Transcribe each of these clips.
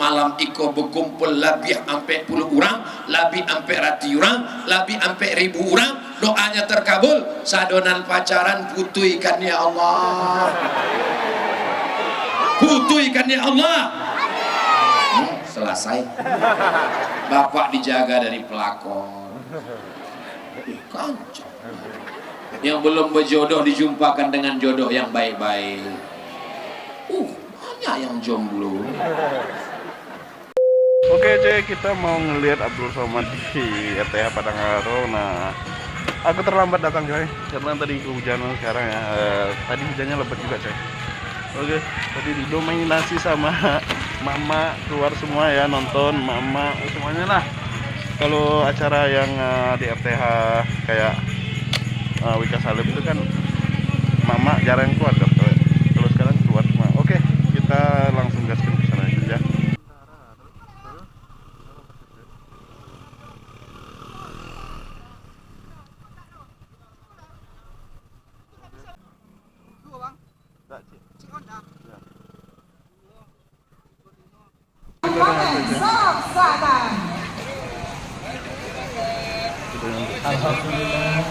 malam iko berkumpul lebih ampe puluh orang, lebih ampe rati orang, lebih ampe ribu orang, doanya terkabul. Sadonan pacaran putuikan ya Allah, putuikan ya Allah. Selesai. Bapak dijaga dari pelakon. Kancok. Yang belum berjodoh dijumpakan dengan jodoh yang baik-baik. Banyak yang jomblo. Oke cuy, kita mau ngelihat Abdul Somad di RTH Padangaro. Nah, aku terlambat datang coy, karena tadi kehujanan sekarang ya. Tadi hujannya lebat juga coy. Oke, tadi didominasi sama mama, keluar semua ya, nonton mama semuanya lah. Kalau acara yang di RTH kayak Wika Salim itu kan mama jarang keluar kan. Kalau sekarang keluar semua. Oke, kita langsung gaskan ke sana aja ya. Alhamdulillah.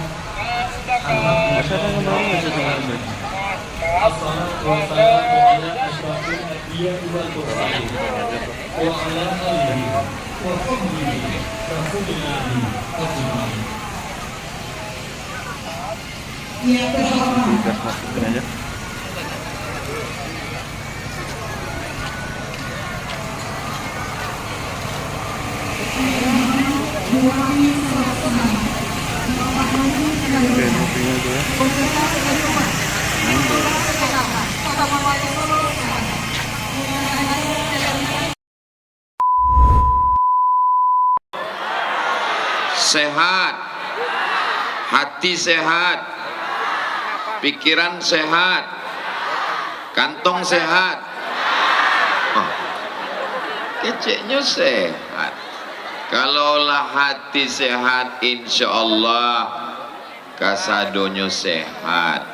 Sehat, hati sehat, pikiran sehat, kantong sehat, keceknya sehat. Kalaulah hati sehat, insya Allah kasadonyo sehat.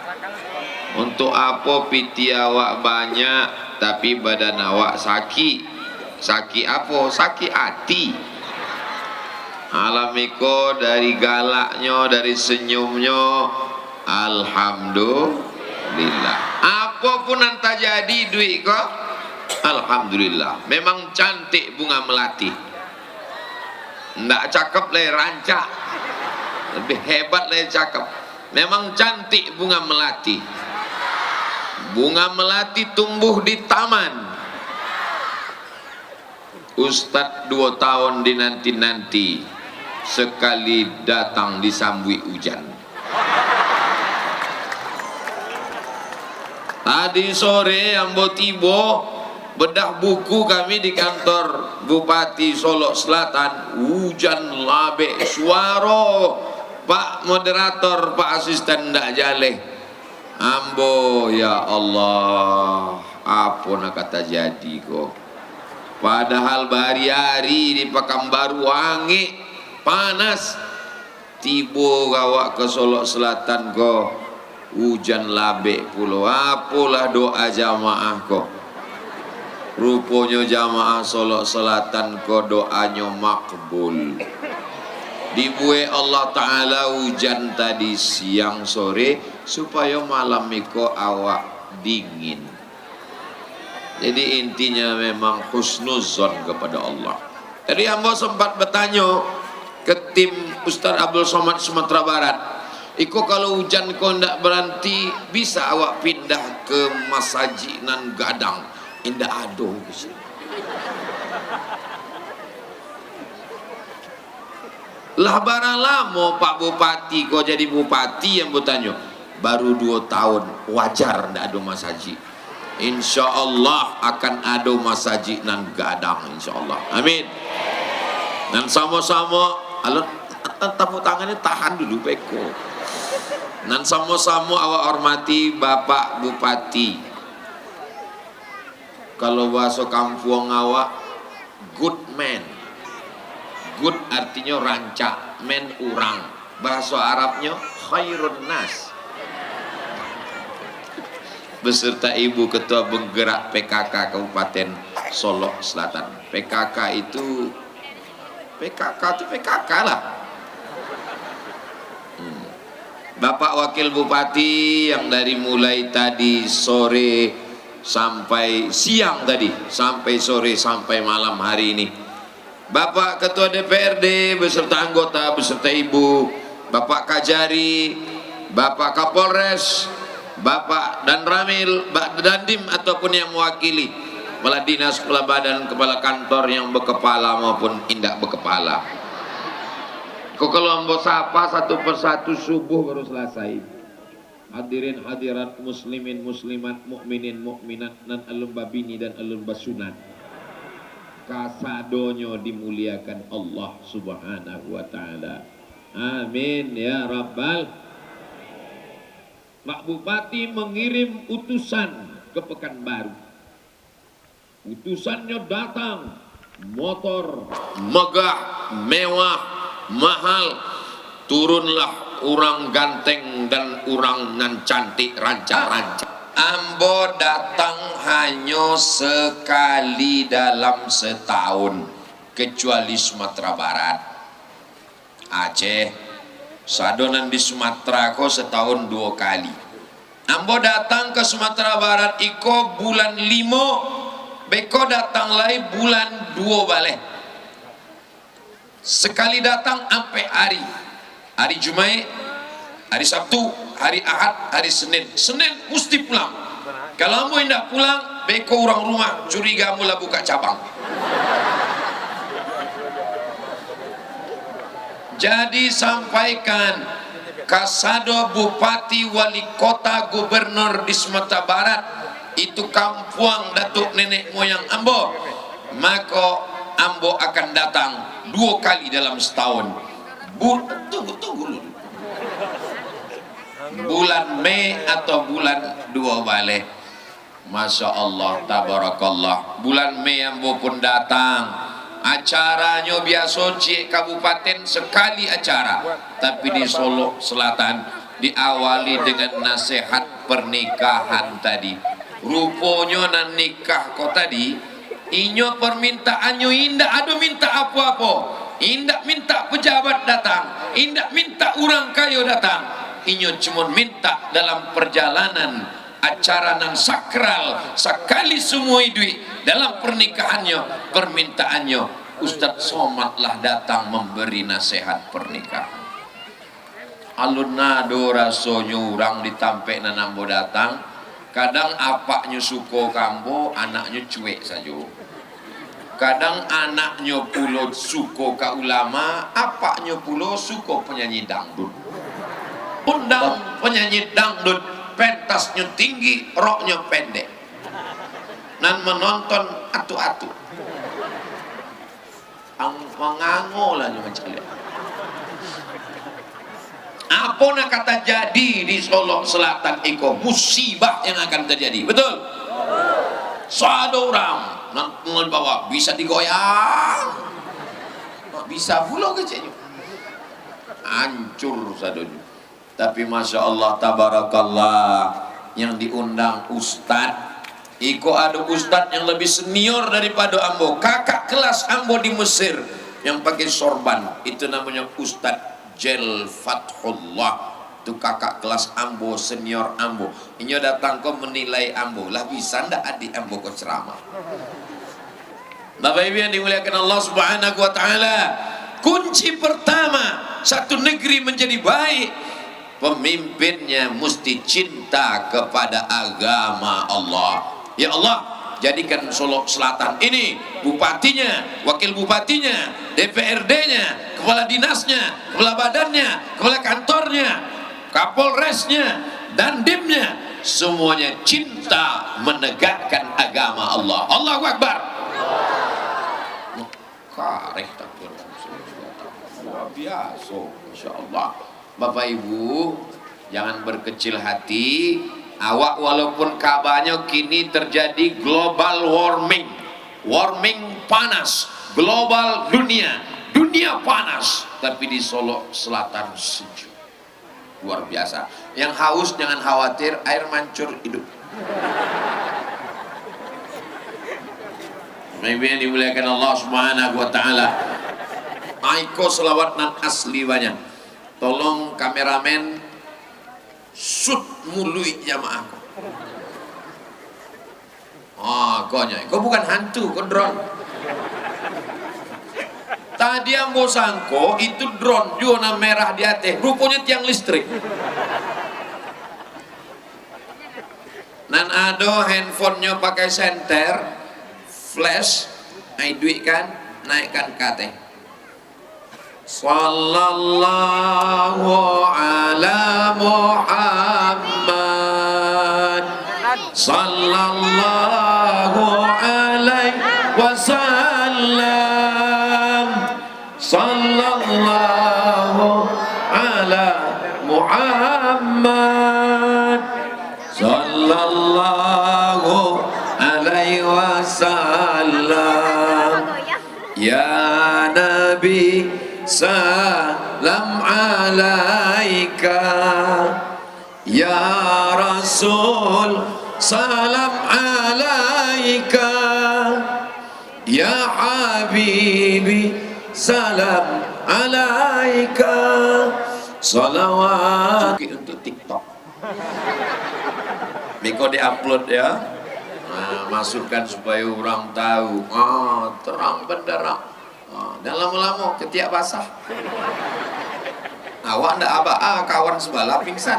Untuk apa piti awak banyak tapi badan awak sakit? Sakit apa? Sakit hati. Alamiko dari galaknya, dari senyumnya, alhamdulillah. Apapun yang terjadi duit kok, alhamdulillah. Memang cantik bunga melati. Nggak cakep le rancak, lebih hebat le cakep. Memang cantik bunga melati. Bunga melati tumbuh di taman. Ustadz 2 tahun dinanti-nanti, sekali datang disambui hujan. Tadi sore ambo tibo bedah buku kami di kantor Bupati Solok Selatan, hujan labek, suaro Pak moderator, Pak asisten ndak jaleh. Ambo ya Allah, apa nak kata jadi kok. Padahal hari-hari di Pekanbaru wangi panas, tibo gawak ke Solok Selatan kok hujan labek pulau. Apalah doa jamaah kok. Rupanya jamaah Solok Selatan kok doanya makbul. Dibuat Allah Ta'ala hujan tadi siang sore supaya malam iko awak dingin. Jadi intinya memang husnuzon kepada Allah. Tadi hamba sempat bertanya ke tim Ustaz Abdul Somad Sumatera Barat, iko kalau hujan kau ndak berhenti bisa awak pindah ke Masjid nan Gadang. Indah aduh lah barang lama Pak Bupati kau jadi bupati yang bertanya baru 2 tahun wajar ndak ada masjid. Insya Allah akan ada masjid nan Gadang, insya Allah, amin. Dan sama-sama alun tepuk tangannya tahan dulu peko. Dan sama-sama awak hormati Bapak Bupati. Kalau bahasa kampung awak good man. Good artinya rancak, men urang. Bahasa Arabnya khairun nas. Beserta Ibu Ketua Penggerak PKK Kabupaten Solo Selatan. PKK itu PKK lah. Bapak Wakil Bupati yang dari mulai tadi sore sampai siang tadi, sampai sore sampai malam hari ini. Bapak Ketua DPRD beserta anggota beserta Ibu, Bapak Kajari, Bapak Kapolres, Bapak dan Ramil, Bapak Dandim ataupun yang mewakili, kepala dinas, kepala badan, kepala kantor yang berkepala maupun indak berkepala. Kok kalau ambo sapa satu persatu subuh baru selesai. Hadirin hadirat muslimin muslimat mukminin mukminat dan alun babini dan alun basunat. Kasadonyo dimuliakan Allah Subhanahu wa taala. Amin ya rabbal. Pak Bupati mengirim utusan ke Pekanbaru. Utusannya datang motor megah, mewah, mahal. Turunlah orang ganteng dan orang nan cantik rancak-rancak. Ambo datang hanya sekali dalam setahun, kecuali Sumatera Barat. Aceh, sadonan di Sumatera kok setahun 2 kali. Ambo datang ke Sumatera Barat iko bulan 5, beko datang lagi bulan 2 balik. Sekali datang sampai hari Jumat, hari Sabtu, hari Ahad, hari Senin. Senin mesti pulang. Kalau kamu tidak pulang, beko orang rumah curiga mula buka cabang. Jadi sampaikan kasado bupati, wali kota, gubernur di Sumatera Barat itu kampuang datuk nenek moyang ambo, maka ambo akan datang 2 kali dalam setahun. Tunggu dulu. Bulan Mei atau bulan 2 balik. Masya Allah, tabarakallah. Bulan Mei ambo pun datang. Acaranya biasa cik kabupaten sekali acara, tapi di Solo Selatan diawali dengan nasihat pernikahan tadi. Rupanya nan nikah kok tadi, inyo permintaannya indah ada minta apa-apa, indah minta pejabat datang, indah minta orang kaya datang, inyo cuma minta dalam perjalanan acara nan sakral sekali semua duit dalam pernikahannya, permintaannya Ustadz Somatlah datang memberi nasihat pernikahan. Alun nado rasonyo orang ditampe nanambo datang, kadang apaknya suko kambo, anaknya cuek saja. Kadang anaknya pulo suko ka ulama, apaknya pulo suko penyanyi dangdut. Undang penyanyi dangdut, pentasnya tinggi, roknya pendek. Dan menonton atu-atu. Mengango lah macam ni. Apa nak kata jadi di Solo Selatan iko musibah yang akan terjadi, betul? Satu orang nak bawa bisa digoyang, bisa pula kecilnya, hancur sadonya. Tapi masya Allah, tabarakallah, yang diundang ustad. Iko ada ustad yang lebih senior daripada ambo, kakak kelas ambo di Mesir yang pakai sorban, itu namanya Ustad Jel Fathullah. Itu kakak kelas ambo, senior ambo. Ini datang kau menilai ambo, lah bisa ndak adik ambo kau ceramah. Bapak Ibu yang dimuliakan Allah Subhanahu wa taala, kunci pertama satu negeri menjadi baik, pemimpinnya mesti cinta kepada agama Allah. Ya Allah, jadikan Solo Selatan ini bupatinya, wakil bupatinya, DPRD-nya, kepala dinasnya, kepala badannya, kepala kantornya, kapolresnya, dandimnya, semuanya cinta menegakkan agama Allah. Allahu Akbar. Kareh takbir. Luar biasa, Masya Allah. Bapak Ibu, jangan berkecil hati. Awak walaupun kabarnya kini terjadi global warming panas, global dunia panas, tapi di Solo Selatan sejuk, luar biasa. Yang haus jangan khawatir, air mancur hidup. yang dimuliakan Allah Subhanahu wa taala. Aiko selawat nan asli banyak. Tolong kameramen shoot mului jamaahku. Kau bukan hantu, kau drone. Tadi ambo sangko itu drone warna merah di atas, rupanya tiang listrik. Nan ada handphonenya pakai senter, flash, duit kan, naikkan kate. Sallallahu ala Muhammad, sallallahu alaihi wasallam, sallallahu ala Muhammad, sallallahu alaihi wasallam. Ya Nabi salam alaika, ya Rasul salam alaika, ya Habibi salam alaika. Salawat untuk TikTok. Miko diupload ya. Nah, masukkan supaya orang tahu. Terang benderang. Dan lama-lama ketiak basah. Awak ndak apa kawan sebelah pingsan.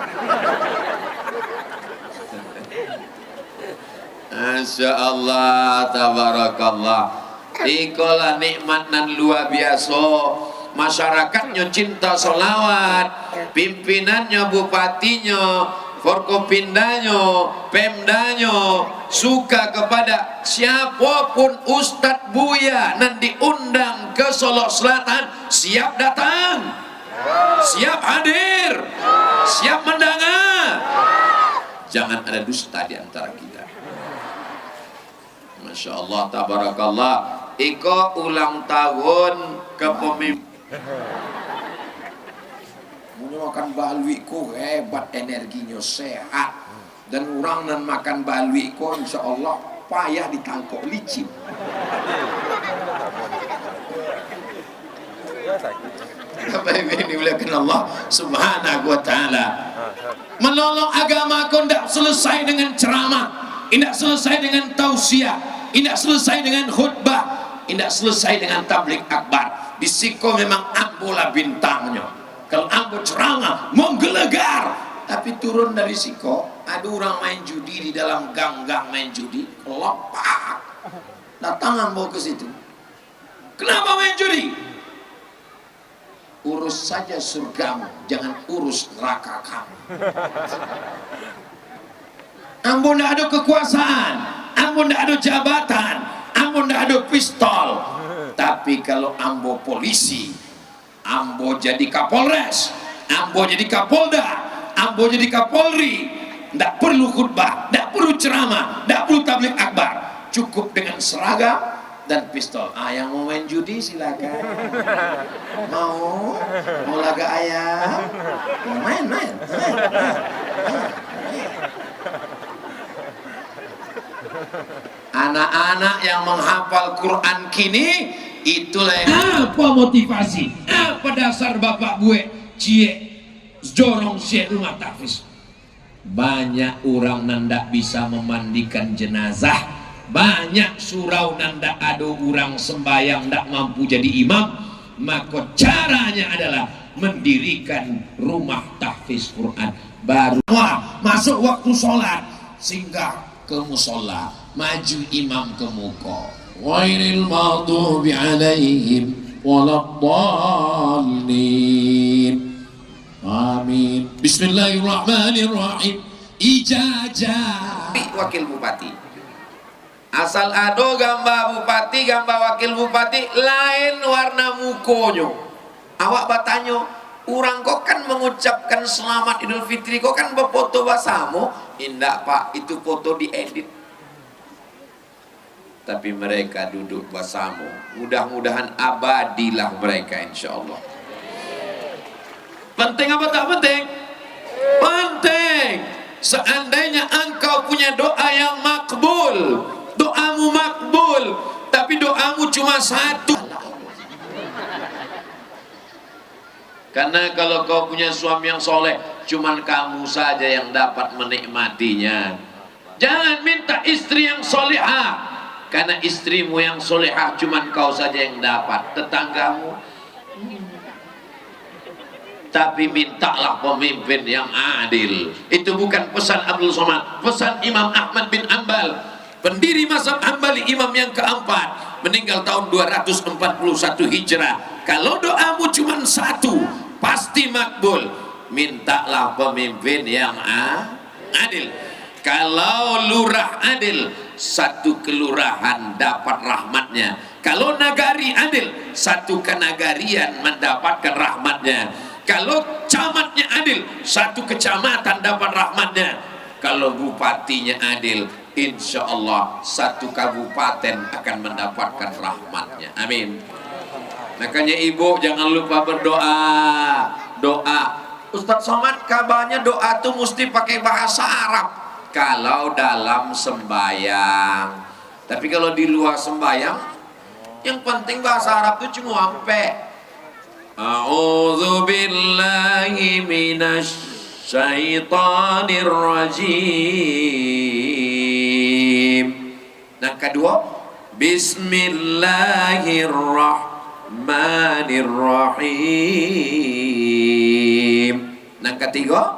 Masya Allah, tabarakallah. Ikolah nikmat nan luar biasa. Masyarakatnya cinta solawat, pimpinannya, bupatinya, forkopindanya, pemdanya suka kepada siapapun Ustadz Buya nan diundang ke Solo Selatan, siap datang, siap hadir, siap mendengar. Jangan ada dusta di antara kita. Masya Allah, tabarakallah. Iko ulang tahun kepemimpinan. Punya makan balwi ko hebat, energinya sehat, dan orang nan makan balwi ko insya Allah payah ditangkap licin. Apa yang dimuliakan Allah Subhanahu wa taala. Menolong agama ko tidak selesai dengan ceramah, tidak selesai dengan tausiah, tidak selesai dengan khutbah, tidak selesai dengan tablik akbar. Di siko memang ambola bintangnya. Kalau ambo ceramah menggelegar, tapi turun dari siko ada orang main judi di dalam gang-gang main judi, kelopak. Datang ambo ke situ. Kenapa main judi? Urus saja surgamu, jangan urus neraka kamu. Ambo ndak ada kekuasaan, ambo ndak ada jabatan, ambo ndak ada pistol. Tapi kalau ambo polisi, ambo jadi kapolres, ambo jadi kapolda, ambo jadi kapolri, ndak perlu khutbah, ndak perlu ceramah, ndak perlu tablik akbar, cukup dengan seragam dan pistol. Yang mau main judi silakan. Mau laga ayam, main. Anak-anak yang menghafal Quran kini, itulah yang apa motivasi, apa dasar bapak gue cie jorong cie rumah tahfiz. Banyak orang nandak bisa memandikan jenazah, banyak surau nandak ada orang sembahyang ndak mampu jadi imam, maka caranya adalah mendirikan rumah tahfiz Quran. Baru masuk waktu sholat, singgah ke musola, maju imam ke muka. Ghairil maghdubi alaihim waladdallin. Amin. Bismillahirrahmanirrahim. Ijazah wakil bupati. Asal ada gambar bupati, gambar wakil bupati, lain warna mukonyo. Awak bertanya, orang kok kan mengucapkan selamat Idul Fitri, kok kan berfoto bersama? Indah pak, itu foto diedit. Tapi mereka duduk bersama. Mudah-mudahan abadilah mereka insya Allah. Penting apa tak penting? Penting. Seandainya engkau punya doa yang makbul, doamu makbul, tapi doamu cuma satu. Karena kalau kau punya suami yang soleh, cuman kamu saja yang dapat menikmatinya. Jangan minta istri yang solehah, karena istrimu yang solehah cuman kau saja yang dapat, tetanggamu. Tapi mintalah pemimpin yang adil. Itu bukan pesan Abdul Somad, pesan Imam Ahmad bin Ambal, pendiri mazhab Hambali, imam yang keempat, meninggal tahun 241 Hijrah. Kalau doamu cuma satu, pasti makbul. Mintalah pemimpin yang adil. Kalau lurah adil, satu kelurahan dapat rahmatnya. Kalau nagari adil, satu kenagarian mendapatkan rahmatnya. Kalau camatnya adil, satu kecamatan dapat rahmatnya. Kalau bupatinya adil, insya Allah satu kabupaten akan mendapatkan rahmatnya. Amin. Makanya ibu jangan lupa berdoa. Doa Ustadz Somad, kabarnya doa tuh mesti pakai bahasa Arab kalau dalam sembayang. Tapi kalau di luar sembayang, yang penting bahasa Arab tuh cuma ampe. A'udzu billahi minasy syaitonir rajim. Yang kedua, bismillahirrahmanirrahim. Yang ketiga,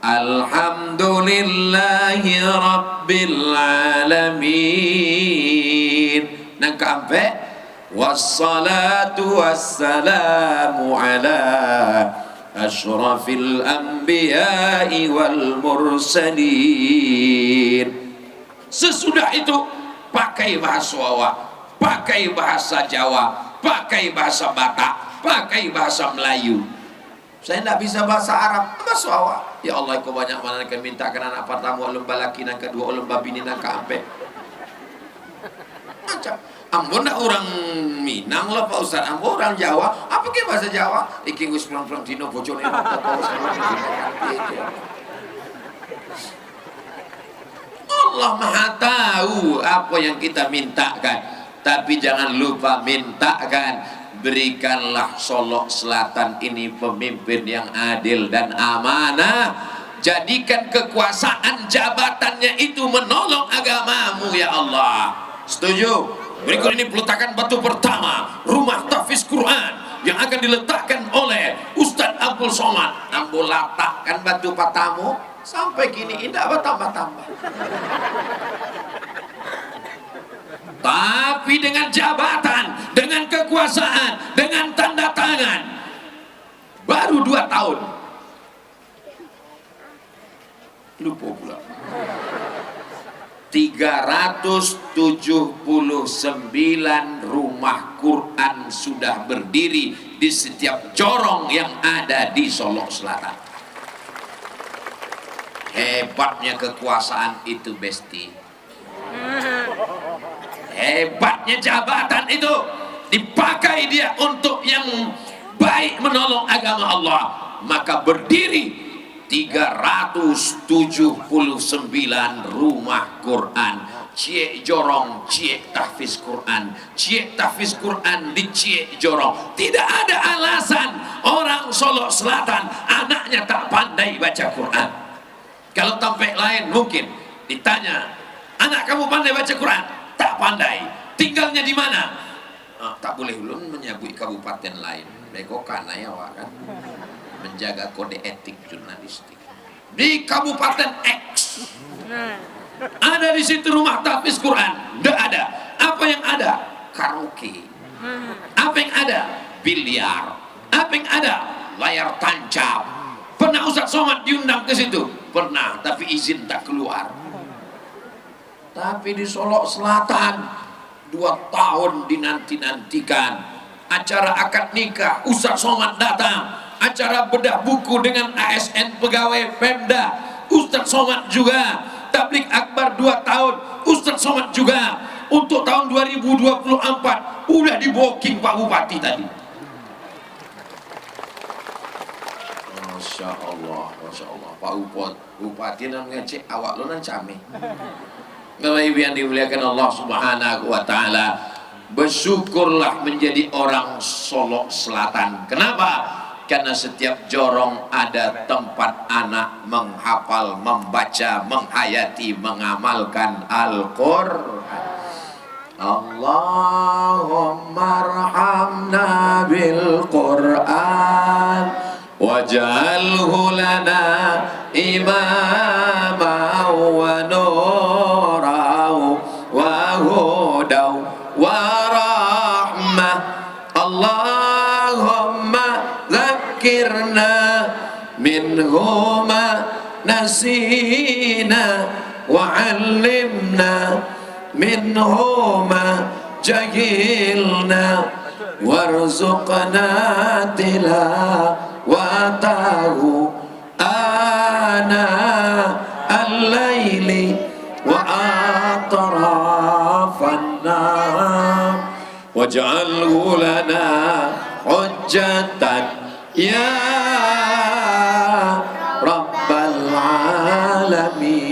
alhamdulillahi rabbil alamin. Yang keempat, wassalatu wassalamu ala asyrafil anbiya'i wal mursalin. Sesudah itu pakai bahasa Jawa, pakai bahasa Jawa, pakai bahasa Batak, pakai bahasa Melayu. Saya tidak bisa bahasa Arab, bahasa Jawa. Ya Allah, kau banyak mana yang minta kan anak pertama lomba laki, yang kedua lomba bini, yang keempat macam Ambon nak orang Minang lah Pak Ustaz, Ambon orang Jawa, apa ke bahasa Jawa? Iki wis pulang-pulang dino bojone Allah Maha tahu apa yang kita mintakan. Tapi jangan lupa mintakan, berikanlah Solok Selatan ini pemimpin yang adil dan amanah. Jadikan kekuasaan jabatannya itu menolong agamamu ya Allah. Setuju? Berikut ini peletakan batu pertama rumah tahfiz Quran yang akan diletakkan oleh Ustadz Abdul Somad. Ambo letakkan batu pertama sampai kini indah bertambah-tambah. Tapi dengan jabatan, dengan kekuasaan, dengan tanda tangan, baru 2 tahun. Lupa pula. 379 rumah Quran sudah berdiri di setiap corong yang ada di Solok Selatan. Hebatnya kekuasaan itu, Besti. Hebatnya jabatan itu dipakai dia untuk yang baik, menolong agama Allah. Maka berdiri 379 rumah Quran, Ciek Jorong, Ciek Tahfiz Quran, Ciek Tahfiz Quran di Ciek Jorong. Tidak ada alasan orang Solok Selatan anaknya tak pandai baca Quran. Kalau tempat lain mungkin ditanya, anak kamu pandai baca Quran? Tak pandai. Tinggalnya di mana? Tak boleh ulun menyebut kabupaten lain. Beko kana ya wak kan. Menjaga kode etik jurnalistik. Di Kabupaten X ada di situ rumah tahfiz Quran. Tidak ada. Apa yang ada? Karaoke. Apa yang ada? Biliar. Apa yang ada? Layar tancap. Pernah Ustadz Somad diundang ke situ? Pernah, tapi izin tak keluar. Tapi di Solok Selatan 2 tahun dinanti-nantikan. Acara akad nikah Ustadz Somad datang. Acara bedah buku dengan ASN pegawai Pemda Ustadz Somad juga. Tablik akbar 2 tahun Ustadz Somad juga. Untuk tahun 2024 udah di booking Pak Bupati tadi. Masya Allah, Masya Allah. Pak Bupati nan ngecek awak lo nan came. Bapak Ibu yang dimuliakan Allah Subhanahu wa taala, bersyukurlah menjadi orang Solo Selatan. Kenapa? Karena setiap jorong ada tempat anak menghafal, membaca, menghayati, mengamalkan Al-Qur'an. Allahumma arhamna bil Qur'an waj'alhu lana imama wa nurahu wa hudaw wa rahmah. Allahumma zakirna minhuma nasina wa 'allimna minhuma jahilna warzuqna tilawatahu ana al-laili wa atrafan nahar waj'alhu lana hujjatan ya rabbal alamin.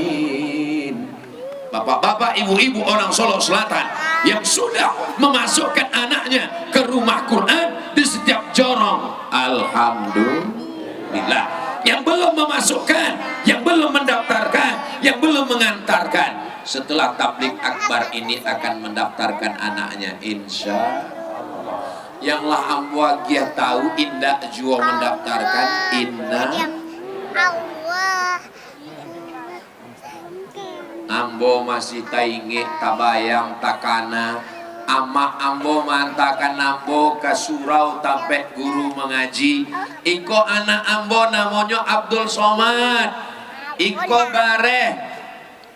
Bapak-bapak, ibu-ibu orang Solo Selatan yang sudah memasukkan anaknya ke rumah Quran di setiap jorong, alhamdulillah. Yang belum memasukkan, yang belum mendaftarkan, yang belum mengantarkan, setelah tablik akbar ini akan mendaftarkan anaknya, insya Allah. Yang lah ambo dia tahu indah jua mendaftarkan inna Allah. Ambo masih tainge tabayang takana ama ambo mantakan ambo ke surau tampek guru mengaji. Iko anak ambo namanya Abdul Somad. Iko bareh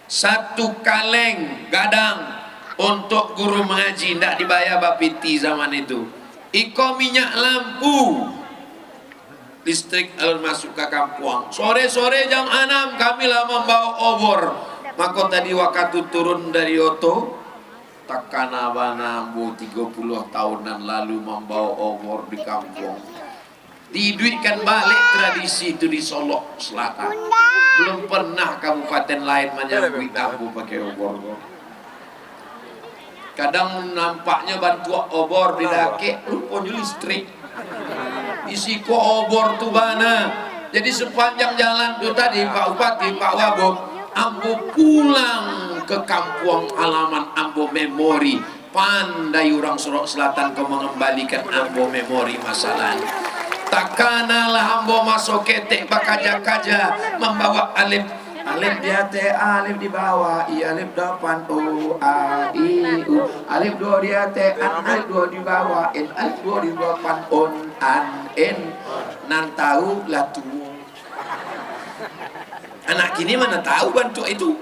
satu kaleng gadang untuk guru mengaji, ndak dibayar bapiti zaman itu. Iko minyak lampu listrik alur masuk ke kampung. Sore-sore jam 6 kami lah membawa obor. Maka tadi waktu turun dari oto takkan abang-abang 30 tahunan lalu membawa obor di kampung. Diduitkan balik tradisi itu di Solo Selatan. Belum pernah kabupaten lain menyambut abu pakai obor. Kadang nampaknya bantu obor di dake rupanya listrik. Isi ko obor tuh bana. Jadi sepanjang jalan tuh tadi Pak Bupati, Pak Wabub, ambo pulang ke kampung halaman ambo memori. Pandai orang Solo Selatan ke mengembalikan ambo memori masalah. Takanalah ambo masuk ketek bakaja-kaja membawa alif. Alif di atas, alif di bawah, i alif depan, o a i u. Alif dua di atas, alif dua di bawah, in alif dua di depan, on an in. Nan tahu lah tuh. Anak kini mana tahu bantu itu?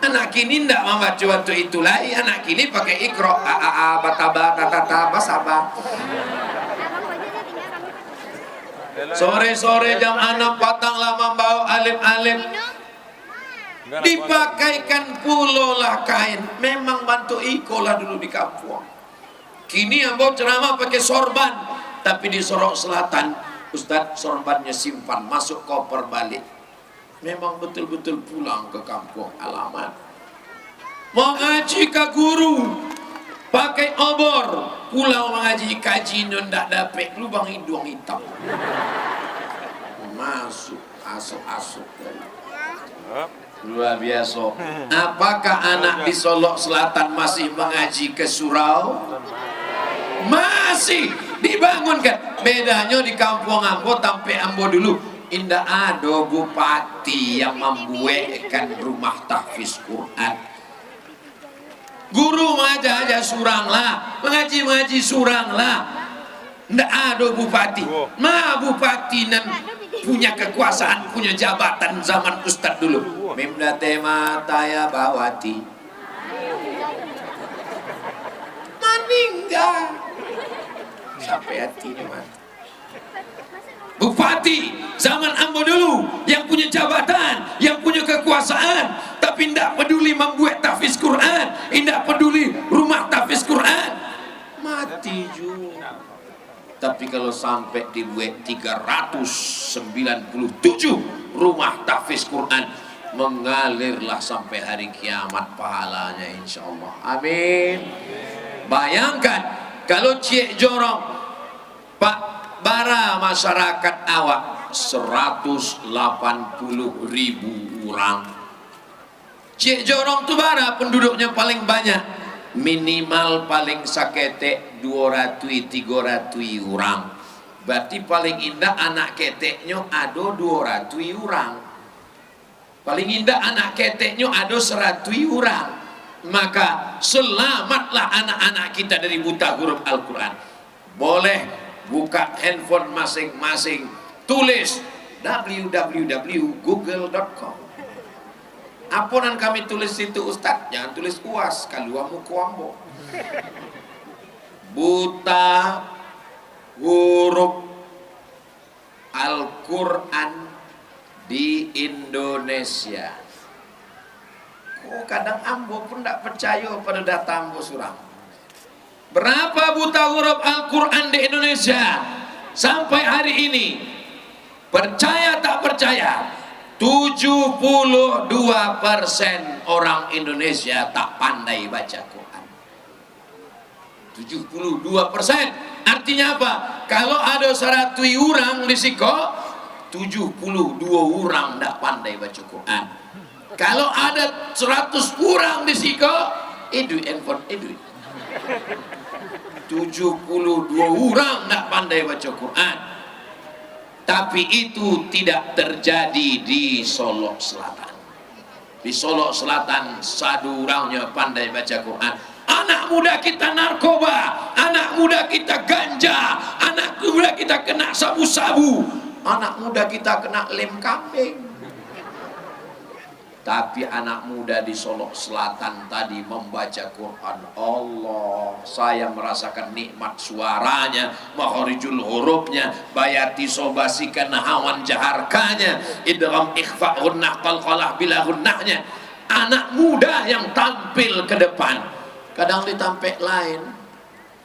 Anak kini ndak membaca bantu itu lagi. Anak kini pakai ikro, a a a, bataba, tatata, basaba. Sore-sore jam 6 patang lah membawa alif-alif. Dipakaikan pulolah kain. Memang bantu iko lah dulu di kampung. Kini ambo ceramah pakai sorban. Tapi di Solo Selatan Ustadz sorbannya simpan, masuk koper balik. Memang betul-betul pulang ke kampung halaman. Mau ngaji ke guru pakai obor, pulang mengaji kaji ndak dapet lubang hidung hitam. Masuk asuk-asuk. Luar biasa. Apakah anak di Solo Selatan masih mengaji ke surau? Masih dibangunkan. Bedanya di kampung ambo tampe ambo dulu indah ada bupati yang membuatkan rumah tahfiz Quran. Guru mengajar aja surang lah, mengaji surang lah. Ndak ada bupati. Ma bupati nan punya kekuasaan, punya jabatan zaman Ustadz dulu. Mimda tema taya bawati. Meninggal. Sampai hati mati. Bupati zaman ambo dulu yang punya jabatan, yang punya kekuasaan, tapi tidak peduli membuat tahfiz Quran, tidak peduli rumah tahfiz Quran, mati juga. Tapi kalau sampai dibuat 397 rumah tahfiz Quran, mengalirlah sampai hari kiamat pahalanya insyaallah. Amin. Bayangkan kalau Cik Jorong Pak bara masyarakat awak 180.000 orang. Cik Jorong tu bara penduduknya paling banyak, minimal paling sakete 200-300 orang. Berarti paling indah anak keteknya ada 200 orang. Paling indah anak keteknya ada 100 orang. Maka selamatlah anak-anak kita dari buta huruf Al-Quran. Boleh buka handphone masing-masing, tulis www.google.com. Apa yang kami tulis itu Ustaz? Jangan tulis UAS, kalau kamu kuambo. Buta huruf Al-Quran di Indonesia. Kok kadang ambo pun tidak percaya pada data ambo surang. Berapa buta huruf Al-Quran di Indonesia sampai hari ini? Percaya tak percaya, 72% orang Indonesia tak pandai baca Quran. 72%. Artinya apa? Kalau ada 100 orang di Siko, 72 orang tak pandai baca Quran. Kalau ada 100 orang di Siko, handphone 72 orang tak pandai baca Quran. Tapi itu tidak terjadi di Solo Selatan. Di Solo Selatan satu orangnya pandai baca Quran. Anak muda kita narkoba, anak muda kita ganja, anak muda kita kena sabu-sabu, anak muda kita kena lem kambing. Tapi anak muda di Solo Selatan tadi membaca Quran. Allah, saya merasakan nikmat suaranya, makharijul hurufnya, bayati sobasikan hawan jaharkanya, idgham ikhfa gunnah qalqalah bila gunnahnya. Anak muda yang tampil ke depan. Kadang ditampek lain.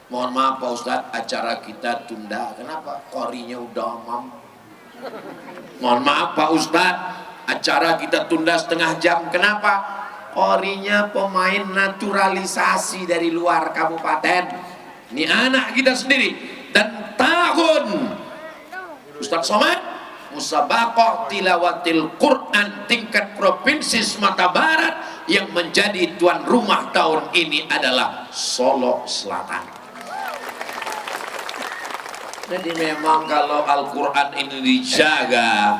Mohon maaf Pak Ustadz, acara kita tunda. Kenapa? Qorinya udah mam. Mohon maaf Pak Ustadz, acara kita tunda setengah jam. Kenapa? Qorinya pemain naturalisasi dari luar kabupaten. Ini anak kita sendiri. Dan tahun Ustadz Somad Musabaqah Tilawatil Quran tingkat provinsi Sumatera Barat, yang menjadi tuan rumah tahun ini adalah Solo Selatan. Jadi memang kalau Al-Quran ini dijaga,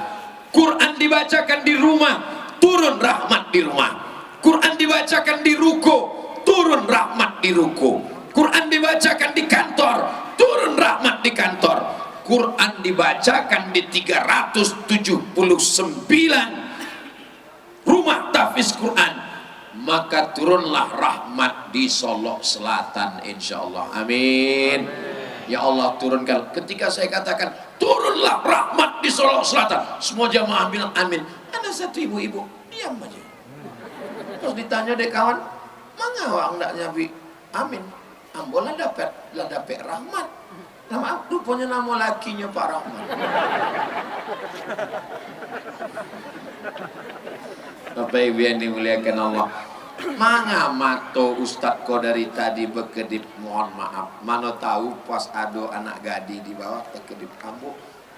Quran dibacakan di rumah, turun rahmat di rumah. Quran dibacakan di ruko, turun rahmat di ruko. Quran dibacakan di kantor, turun rahmat di kantor. Quran dibacakan di 379 rumah tahfiz Quran, maka turunlah rahmat di Solo Selatan insyaallah. Amin. Ya Allah turunkan. Ketika saya katakan turunlah rahmat di Solo Selatan, semua jamaah bilang amin. Ada satu ibu-ibu diam aja. Terus ditanya deh kawan, mangawang ndak nyabi amin. Ambolah dapat rahmat. Nama rupanya nama lakinya Pak Rahmat. Bapak Ibu yang dimuliakan Allah, manga mato Ustadz kau dari tadi berkedip, mohon maaf. Mana tahu pas ada anak gadi di bawah berkedip kamu,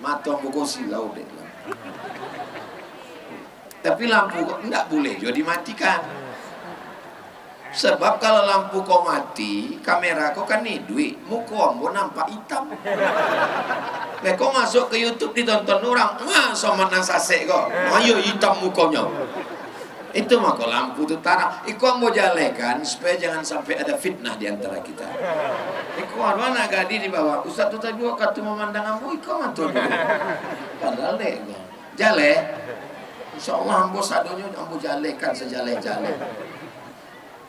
mato buku silau deh. Tapi lampu enggak boleh juga dimatikan. Sebab kalau lampu kau mati, kamera kau kan nih duit, muka ambo nampak hitam. Kau masuk ke YouTube ditonton orang, sama nasase kau, ayo hitam mukanya. Itu mah kau lampu tu tarah. Iku ambo jalekan supaya jangan sampai ada fitnah di antara kita. Iku arwana gadi di bawah. Ustaz tu tadi waktu memandang ambo, iku mantul. Padahal deh, jale. Insyaallah ambo sadonya ambo jalekan sejale-jale.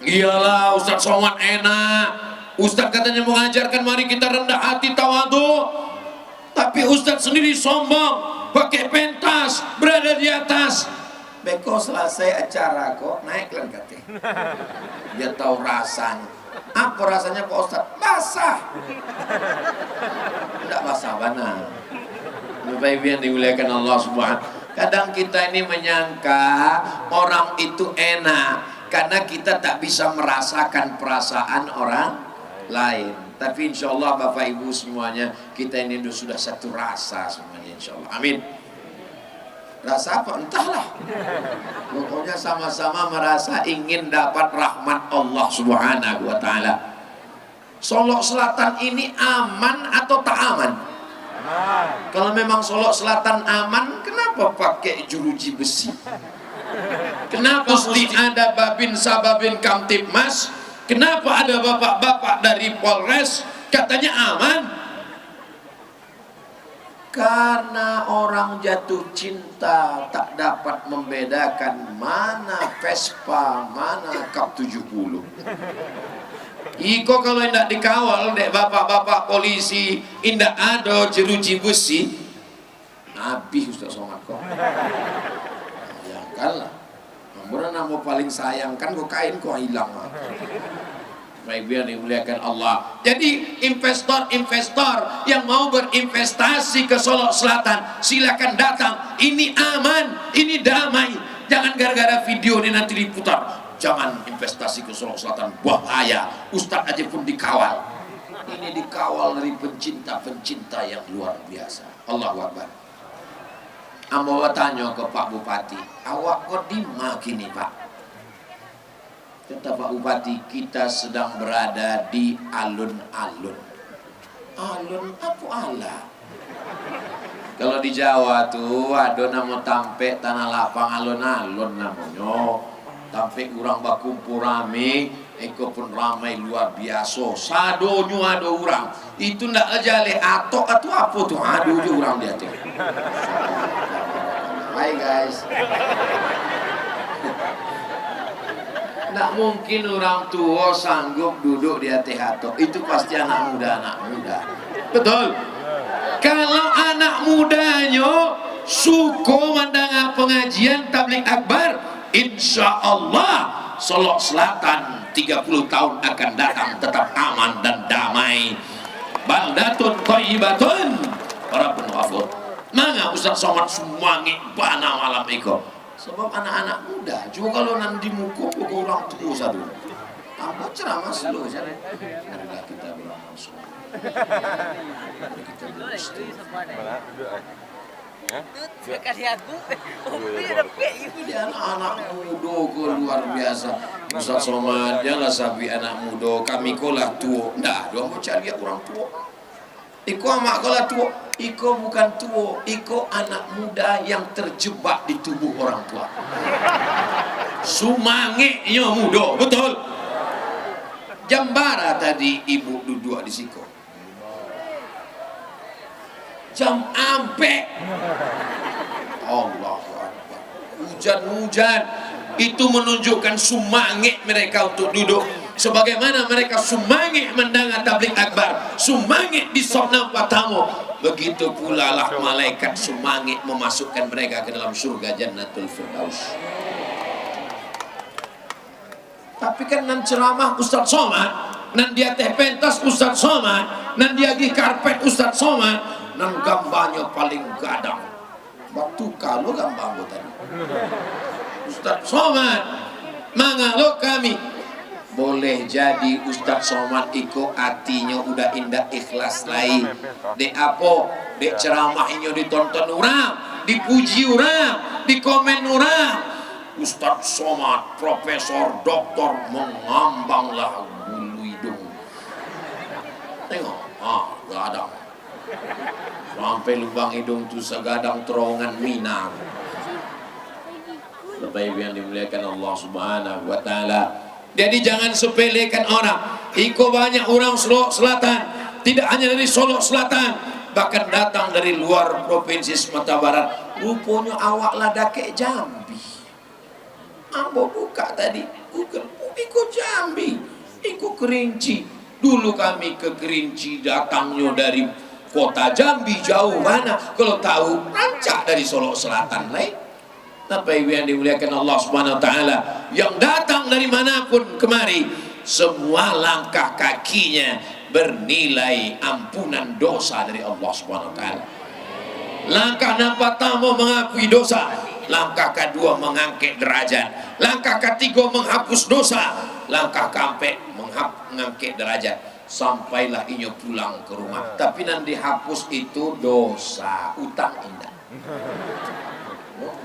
Iyalah Ustadz Somad enak. Ustadz katanya mengajarkan mari kita rendah hati tawadu, tapi Ustadz sendiri sombong, pakai pentas, berada di atas. Beko selesai acara kok naik lan katanya. Dia tahu rasanya. Apa rasanya Pak Ustadz? Basah. Tidak basah benar. Bapak Ibu yang dimuliakan Allah Subhanahu. Kadang kita ini menyangka orang itu enak karena kita tak bisa merasakan perasaan orang lain. Tapi insya Allah Bapak Ibu semuanya, kita ini sudah satu rasa semuanya insya Allah. Amin. Rasa apa? Entahlah. Pokoknya sama-sama merasa ingin dapat rahmat Allah Subhanahu wa Ta'ala. Solok Selatan ini aman atau tak aman? Kalau memang Solok Selatan aman, kenapa pakai jeruji besi? Kenapa mesti ada Babin Sababin Kamtibmas? Kenapa ada bapak-bapak dari Polres katanya aman? Karena orang jatuh cinta tak dapat membedakan mana Vespa, mana Kap 70. Iko kalau tidak dikawal dek bapak-bapak polisi, indak ada jeruji besi, nabi Ustaz Somad kok. Bayangkanlah, namun nama paling sayang kan kok kain kok hilang. Baik biar dimuliakan Allah. Jadi investor-investor yang mau berinvestasi ke Solok Selatan, silakan datang. Ini aman, ini damai. Jangan gara-gara video ini nanti diputar. Jangan investasi ke Solok Selatan, bahaya. Ustadz aja pun dikawal. Ini dikawal dari pencinta-pencinta yang luar biasa. Allahu Akbar. Ambawa tanya ke Pak Bupati, awak kok dimana kini Pak? Kata Pak Bupati, kita sedang berada di alun-alun. Alun apa ala? Kalau di Jawa tuh ada nama tampe tanah lapang alun-alun namanya. Tampe kurang bakumpul rame, eko pun ramai luar biasa. Sadonyo ada orang. Itu ndak aja le atok atau apa tuh? Aduh je orang dia tuh. Hai guys. Nggak mungkin orang tua sanggup duduk di atas atok. Itu pasti anak muda. Betul. Kalau anak mudanya suko mandang pengajian tabligh akbar, insya Allah Solok Selatan 30 tahun akan datang tetap aman dan damai. Baldatun thayyibatun para penwafur. Manga Ustaz Somad semangat bana malam iko. Sebab anak-anak muda juga kalau nanti muka orang tua satu. Apa ceramah selalu saja. Marilah kita beramal soleh. Mari kita beristighfar. Anak muda ke luar biasa. Ustaz Somad janganlah sabi anak muda. Kami kolah tua. Ndak, dua mau cari orang tua. Iko amak kolah tua. Iko bukan tua. Iko anak muda yang terjebak di tubuh orang tua. Sumangeknya muda, betul. Jambara tadi ibu duduk di situ. Jam ampe. Allah Akbar. Hujan-hujan itu menunjukkan sumangit mereka untuk duduk. Sebagaimana mereka sumangit mendengar tabligh akbar, sumangit di sofna patamu, begitu pula lah malaikat sumangit memasukkan mereka ke dalam surga Jannatul Firdaus. Tapi kan nan ceramah Ustaz Somad, nan dia teh pentas Ustaz Somad, nan dia gi karpet Ustaz Somad, nan gambarnya paling gadang. Waktu kalau gambar tadi Ustaz Somad mangalo kami. Boleh jadi Ustaz Somad iko hatinya udah indah ikhlas lain. Dek apa? Dek ceramahnya ditonton orang, dipuji orang, dikomen orang. Ustaz Somad, profesor, doktor, mengambanglah bulu hidung. Tengok, gadang. Sampai lubang hidung itu segadang terowongan Minang. Bapak Ibu yang dimuliakan Allah Subhanahu wa Ta'ala. Jadi jangan sepelekan orang. Iko banyak orang Solok Selatan, tidak hanya dari Solok Selatan, bahkan datang dari luar provinsi Sumatera Barat. Rupanya awak ladake Jambi. Ambo buka tadi Google, Iko Jambi, Iko Kerinci. Dulu kami ke Kerinci datangnya dari kota Jambi, jauh mana? Kalau tahu rancak dari Solok Selatan lain. Bapak Ibu yang dimuliakan Allah Subhanahu wa Ta'ala, yang datang dari manapun kemari, semua langkah kakinya bernilai ampunan dosa dari Allah Subhanahu wa Ta'ala. Langkah yang pertama mengakui dosa, langkah kedua mengangkat derajat, langkah ketiga menghapus dosa, langkah keempat mengangkat derajat. Sampailah inyo pulang ke rumah. Tapi nanti dihapus itu dosa, utang indah.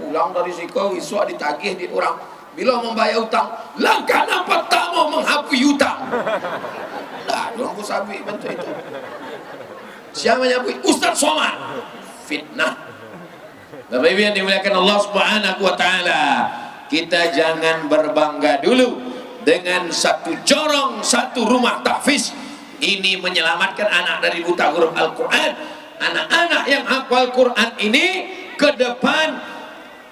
Pulang dari situ, esok ditagih di orang. Bila membayar utang, langkah yang pertama menghapus utang. Nah, dong sabi bentuk itu. Siapa yang Ustaz Somad? Fitnah. Bapak Ibu yang dimuliakan Allah Subhanahu wa taala, kita jangan berbangga dulu dengan satu corong, satu rumah tahfiz. Ini menyelamatkan anak dari buta huruf Al-Quran. Anak-anak yang hafal Quran ini ke depan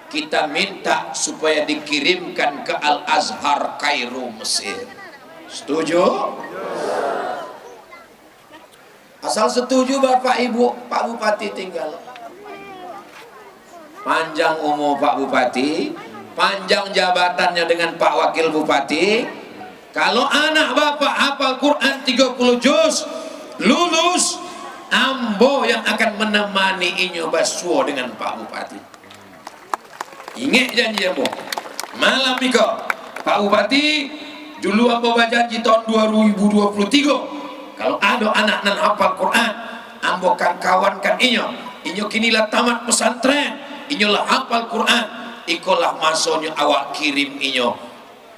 kita minta supaya dikirimkan ke Al-Azhar Kairo Mesir. Setuju? Asal setuju Bapak Ibu, Pak Bupati tinggal. Panjang umur Pak Bupati, panjang jabatannya dengan Pak Wakil Bupati. Kalau anak Bapak hafal Quran 30 juz, lulus, ambo yang akan menemani inyo basuo dengan Pak Bupati. Ingat janji ambo. Malam iko, Pak Bupati, dulu ambo berjanji tahun 2023. Kalau ada anak nan hafal Quran, ambo kan kawankan inyo. Inyo kinilah tamat pesantren, inyo lah hafal Quran. Ikolah masanya awak kirim inyo.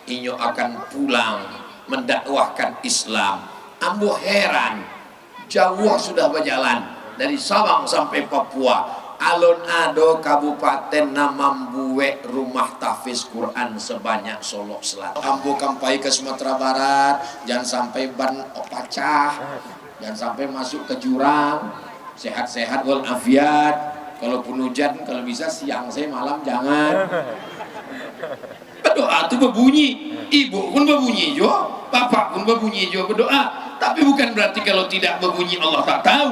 Inyo akan pulang mendakwahkan Islam. Ambo heran, jauh sudah berjalan dari Sabang sampai Papua. Alon ado kabupaten namambuwe rumah tahfiz Quran sebanyak Solok Selatan. Ambo kampai ke Sumatera Barat, jangan sampai ban pecah, jangan sampai masuk ke jurang. Sehat-sehat walafiat. Kalaupun hujan, kalau bisa siang saya malam jangan. Berdoa itu berbunyi, ibu pun berbunyi juga, bapak pun berbunyi juga berdoa. Tapi bukan berarti kalau tidak berbunyi Allah tak tahu.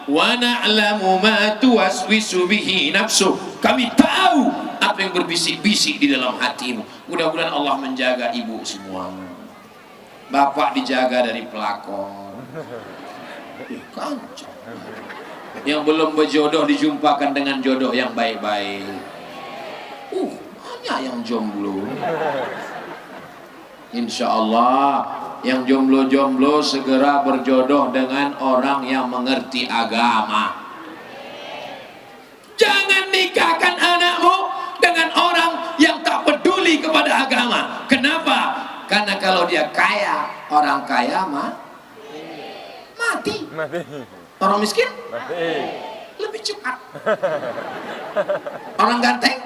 Wa na'lamu ma tuwaswisu bihi nafsu. Kami tahu apa yang berbisik-bisik di dalam hatimu. Mudah-mudahan Allah menjaga ibu semua. Bapak dijaga dari pelakon. Kancah. Yang belum berjodoh dijumpakan dengan jodoh yang baik-baik. Banyak yang jomblo. Insya Allah yang jomblo-jomblo segera berjodoh dengan orang yang mengerti agama. Jangan nikahkan anakmu dengan orang yang tak peduli kepada agama. Kenapa? Karena kalau dia kaya, orang kaya mati. Orang miskin lebih cepat. Orang ganteng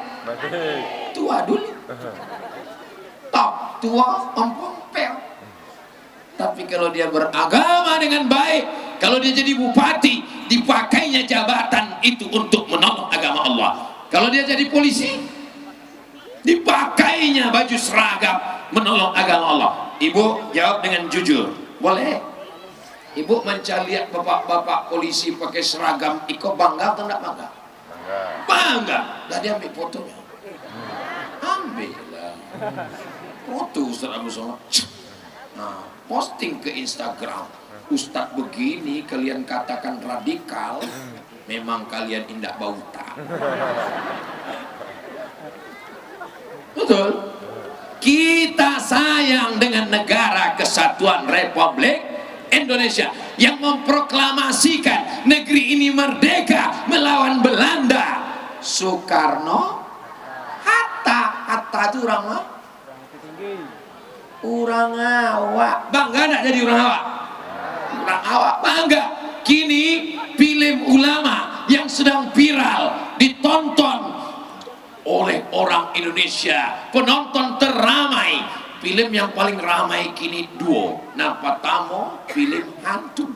tua dulu. Top tua ompong pel. Tapi kalau dia beragama dengan baik, kalau dia jadi bupati, dipakainya jabatan itu untuk menolong agama Allah. Kalau dia jadi polisi, dipakainya baju seragam menolong agama Allah. Ibu jawab dengan jujur, boleh? Ibu mencari lihat bapak-bapak polisi pakai seragam, iko bangga atau enggak bangga? Bangga. Lah dia ambil fotonya. Ambil lah. Foto Ustaz Abu Somad. Nah, posting ke Instagram. Ustaz begini kalian katakan radikal, memang kalian indah bauta. Betul. Kita sayang dengan negara kesatuan Republik Indonesia yang memproklamasikan negeri ini merdeka melawan Belanda. Soekarno, Hatta itu orang apa? Orang awak. Bangga enggak jadi orang awak? Orang awak bangga. Kini film ulama yang sedang viral ditonton oleh orang Indonesia, penonton teramai. Film yang paling ramai kini duo. Nah, pertama film hantu.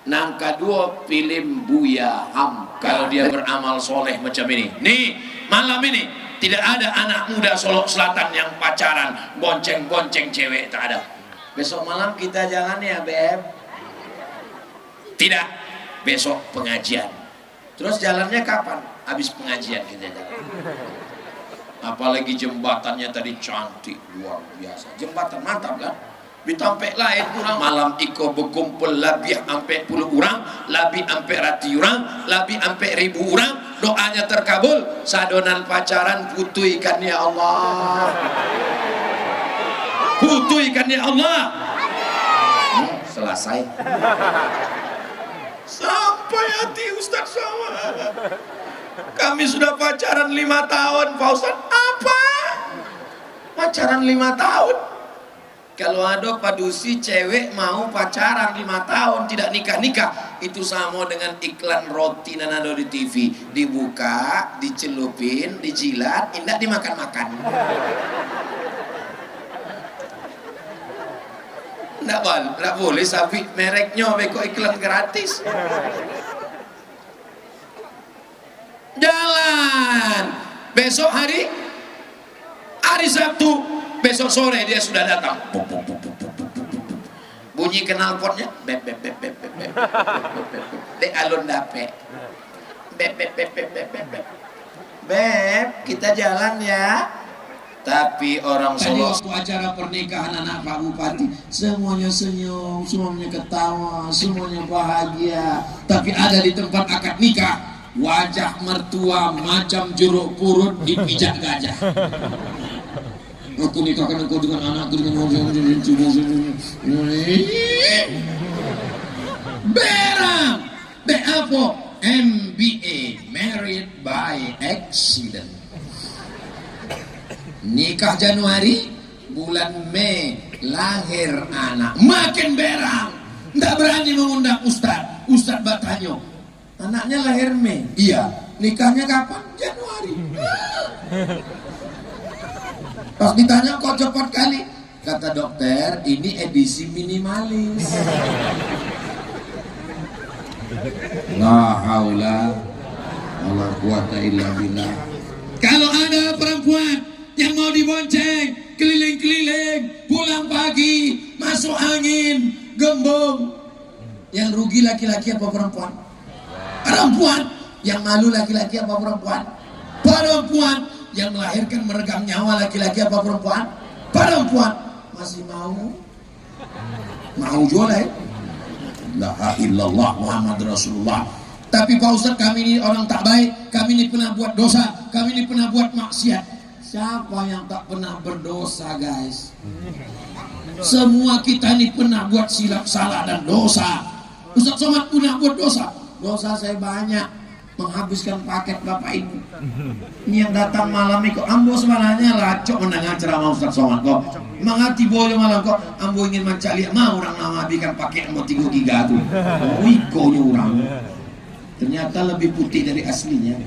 Nah, kedua film Buya Ham. Kalau dia beramal soleh macam ini. Nih, malam ini tidak ada anak muda Solok Selatan yang pacaran, bonceng-bonceng cewek, tak ada. Besok malam kita jalan ya, Beb. Tidak, besok pengajian. Terus jalannya kapan? Habis pengajian kita jalan. Apalagi jembatannya tadi cantik, luar biasa. Jembatan mantap kan? Ditampe lain kurang malam iko berkumpul lebih ampe puluh orang, lebih ampe rati orang, lebih ampe ribu orang, doanya terkabul, sadonan pacaran putuikan ya Allah. Putuikan ya Allah. Selesai. Sampai hati Ustaz sama. Kami sudah pacaran 5 tahun, Pak Ustaz. Apa? Pacaran 5 tahun? Kalau ada padusi cewek mau pacaran 5 tahun tidak nikah-nikah, itu sama dengan iklan roti yang ada di TV. Dibuka, dicelupin, dijilat, tidak dimakan-makan. Tidak boleh sapi mereknya beko iklan gratis. Jalan. Besok hari Sabtu, besok sore dia sudah datang. Bunyi knalpotnya, bep bep bep bep bep bep. De alun dape. Bep bep bep bep bep bep. Beb, kita jalan ya. Tapi orang Solo waktu acara pernikahan anak Pak Bupati, semuanya senyum, semuanya ketawa, semuanya bahagia. Tapi ada di tempat akad nikah, wajah mertua macam jeruk purut dipijak gajah. Aku nikahkan engkau dengan anakku dengan berang. Apa? MBA, married by accident. Nikah Januari, bulan Mei lahir anak, makin berang. Nggak berani mengundang Ustadz. Ustadz bertanya, anaknya lahir Mei? Iya. Nikahnya kapan? Januari. Pas ditanya kok cepat kali, kata dokter ini edisi minimalis. La haula wala quwata illa billah. Kalau ada perempuan yang mau dibonceng keliling-keliling pulang pagi masuk angin gembong, yang rugi laki-laki apa perempuan? Perempuan. Yang malu laki-laki apa perempuan? Perempuan. Yang melahirkan meregang nyawa laki-laki apa perempuan? Perempuan. Masih mau jual ya? La ilaha illallah Muhammad Rasulullah. Tapi Pak Ustadz, kami ini orang tak baik, kami ini pernah buat dosa, kami ini pernah buat maksiat. Siapa yang tak pernah berdosa, guys? Semua kita ini pernah buat silap, salah dan dosa. Ustadz Somad pernah buat dosa. Dosa saya banyak, menghabiskan paket bapak ibu. Ini yang datang malam itu, ambo sebenarnya lacok mendengar ceramah Ustadz Somad kok. Mengati boleh malam kok, ambo ingin mencari mau orang menghabiskan paket ambo 3 giga tuh. Ikonya orang. Ternyata lebih putih dari aslinya.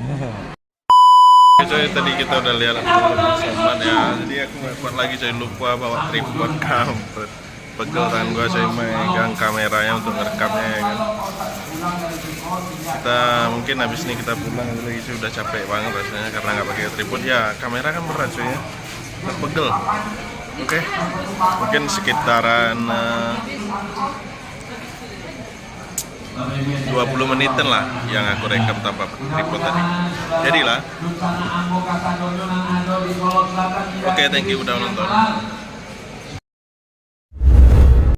Coy, tadi kita udah lihat Somad ya, jadi aku nggak kuat lagi coy, lupa bawa tripod kampret. Pegel tangan gua coy megang kameranya untuk merekamnya ya kan. Kita mungkin habis ini kita pulang lagi sih, udah capek banget rasanya karena nggak pakai tripod ya, kamera kan berat coy ya, pegel. Oke, mungkin sekitaran 20 menitan lah yang aku rekam tanpa tripod tadi. Jadilah. Oke, thank you udah nonton.